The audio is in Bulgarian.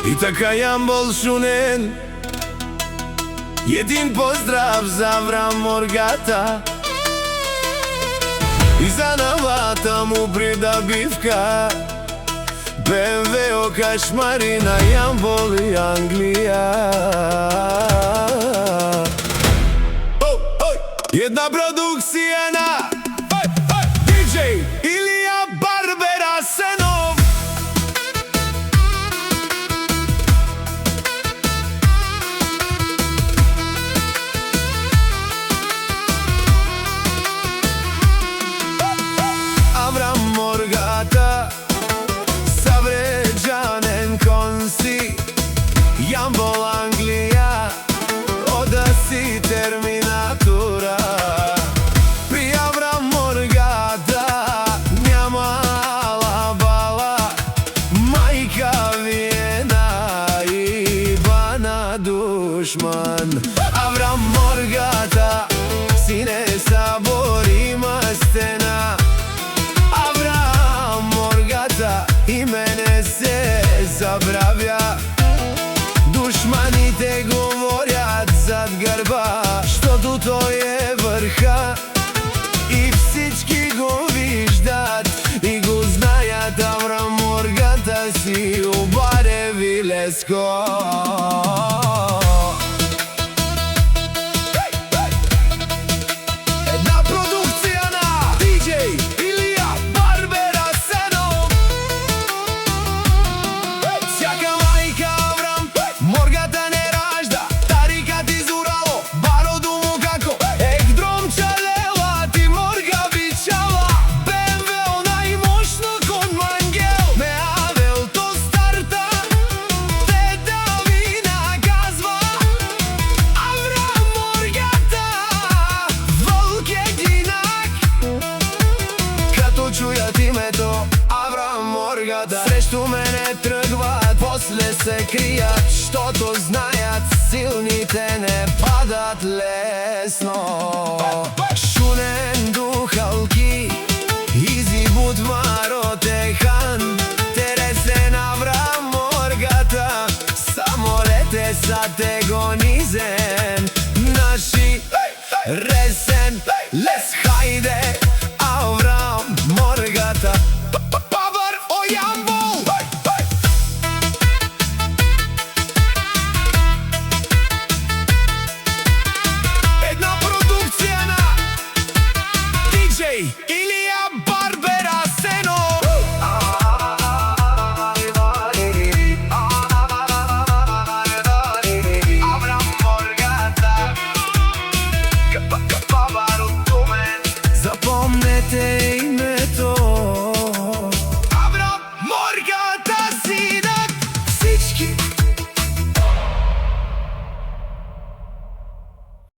И така Јамбол Шунен. Един поздрав за Аврам Моргата и за новата му придобивка БМВ кашмари на Јамбол и Англија. Една продукција на DJ Илија Барбер Асенов. Аврам Моргата, Савреджанен конси, Јамбол Англија, ода си терминатура. При Аврам Моргата нямала бала, мајка Виена и бана душман. Аврам Моргата, сине сабори мастена. Аврам Моргата, имене се забравја. Душманите говорят зад грба, штото тој е врха. И всички го виждат и го знаят. Аврам Моргата си убаре вилеско. Една продукција на DJ Илија Барбер Асенов. Сјака мајка Аврам Моргата не ражда, тарикат изурало, бароду му како екдром чалела, ти морга бичала. БМВ најмошно кон мангел, ме авел то старта, деда вина газва. Аврам Моргата, волк единак, като чујат името Аврам Моргата, срешту мене тргват, после се кријат, штото знајат, силните не падат лесно.